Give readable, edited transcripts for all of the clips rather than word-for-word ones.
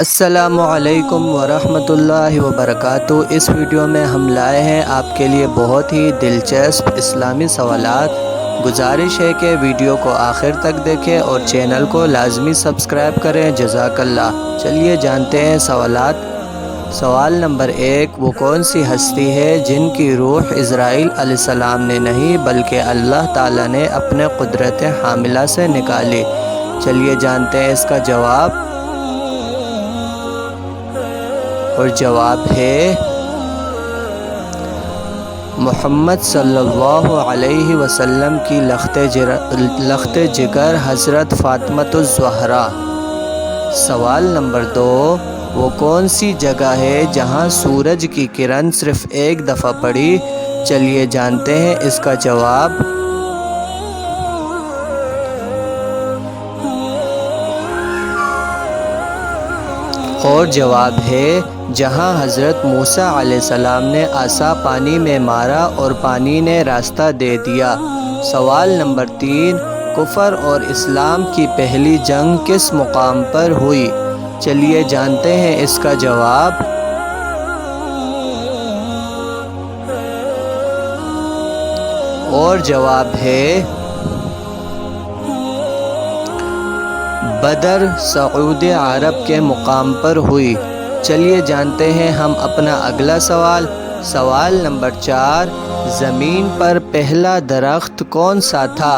السلام علیکم ورحمۃ اللہ وبرکاتہ۔ اس ویڈیو میں ہم لائے ہیں آپ کے لیے بہت ہی دلچسپ اسلامی سوالات۔ گزارش ہے کہ ویڈیو کو آخر تک دیکھیں اور چینل کو لازمی سبسکرائب کریں، جزاک اللہ۔ چلیے جانتے ہیں سوالات۔ سوال نمبر 1، وہ کون سی ہستی ہے جن کی روح اسرائیل علیہ السلام نے نہیں بلکہ اللہ تعالیٰ نے اپنے قدرت حاملہ سے نکالی؟ چلیے جانتے ہیں اس کا جواب، اور جواب ہے محمد صلی اللہ علیہ وسلم کی لخت جگر حضرت فاطمۃ الزہرا۔ سوال نمبر 2، وہ کون سی جگہ ہے جہاں سورج کی کرن صرف ایک دفعہ پڑی؟ چلیے جانتے ہیں اس کا جواب، اور جواب ہے جہاں حضرت موسیٰ علیہ السلام نے عصا پانی میں مارا اور پانی نے راستہ دے دیا۔ سوال نمبر 3، کفر اور اسلام کی پہلی جنگ کس مقام پر ہوئی؟ چلیے جانتے ہیں اس کا جواب، اور جواب ہے بدر، سعودی عرب کے مقام پر ہوئی۔ چلیے جانتے ہیں ہم اپنا اگلا سوال۔ سوال نمبر 4، زمین پر پہلا درخت کون سا تھا؟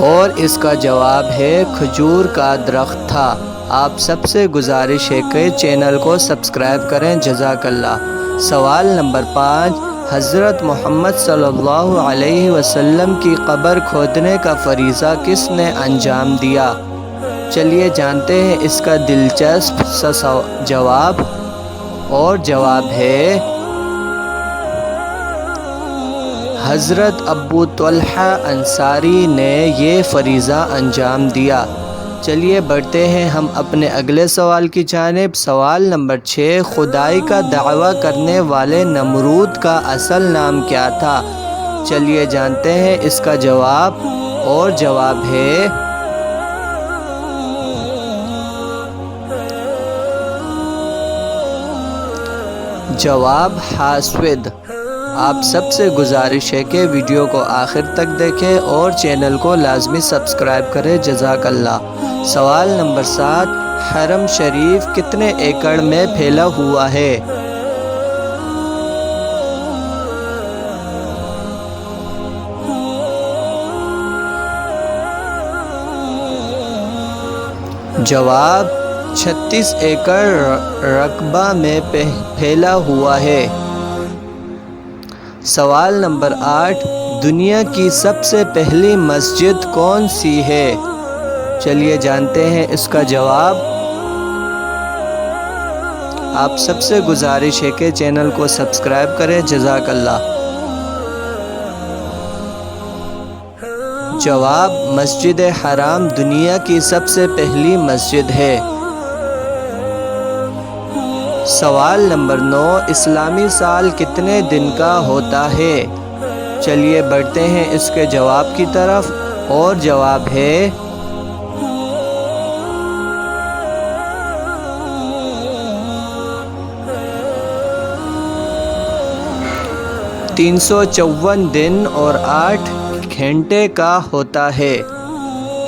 اور اس کا جواب ہے کھجور کا درخت تھا۔ آپ سب سے گزارش ہے کہ چینل کو سبسکرائب کریں، جزاک اللہ۔ سوال نمبر 5، حضرت محمد صلی اللہ علیہ وسلم کی قبر کھودنے کا فریضہ کس نے انجام دیا؟ چلیے جانتے ہیں اس کا دلچسپ سا جواب، اور جواب ہے حضرت ابو طلحہ انصاری نے یہ فریضہ انجام دیا۔ چلیے بڑھتے ہیں ہم اپنے اگلے سوال کی جانب۔ سوال نمبر 6، خدائی کا دعویٰ کرنے والے نمرود کا اصل نام کیا تھا؟ چلیے جانتے ہیں اس کا جواب، اور جواب ہے جواب حاسود۔ آپ سب سے گزارش ہے کہ ویڈیو کو آخر تک دیکھیں اور چینل کو لازمی سبسکرائب کریں، جزاک اللہ۔ سوال نمبر 7، حرم شریف کتنے ایکڑ میں پھیلا ہوا ہے؟ جواب 36 ایکڑ رقبہ میں پھیلا ہوا ہے۔ سوال نمبر 8، دنیا کی سب سے پہلی مسجد کون سی ہے؟ چلیے جانتے ہیں اس کا جواب۔ آپ سب سے گزارش ہے کہ چینل کو سبسکرائب کریں، جزاک اللہ۔ جواب مسجد حرام دنیا کی سب سے پہلی مسجد ہے۔ سوال نمبر 9، اسلامی سال کتنے دن کا ہوتا ہے؟ چلیے بڑھتے ہیں اس کے جواب کی طرف، اور جواب ہے 354 دن اور 8 گھنٹے کا ہوتا ہے۔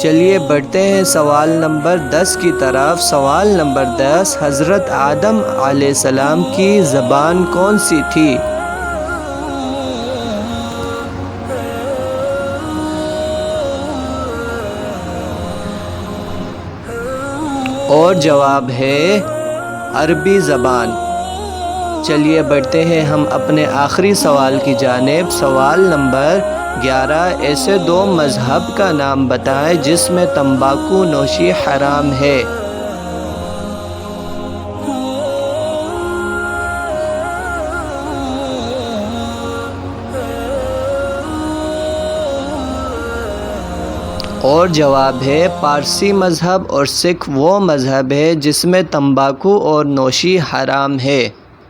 چلیے بڑھتے ہیں سوال نمبر 10 کی طرف۔ سوال نمبر 10، حضرت آدم علیہ السلام کی زبان کون سی تھی؟ اور جواب ہے عربی زبان۔ چلیے بڑھتے ہیں ہم اپنے آخری سوال کی جانب۔ سوال نمبر 11، ایسے 2 مذہب کا نام بتائیں جس میں تمباکو نوشی حرام ہے۔ اور جواب ہے پارسی مذہب، اور سکھ وہ مذہب ہے جس میں تمباکو اور نوشی حرام ہے۔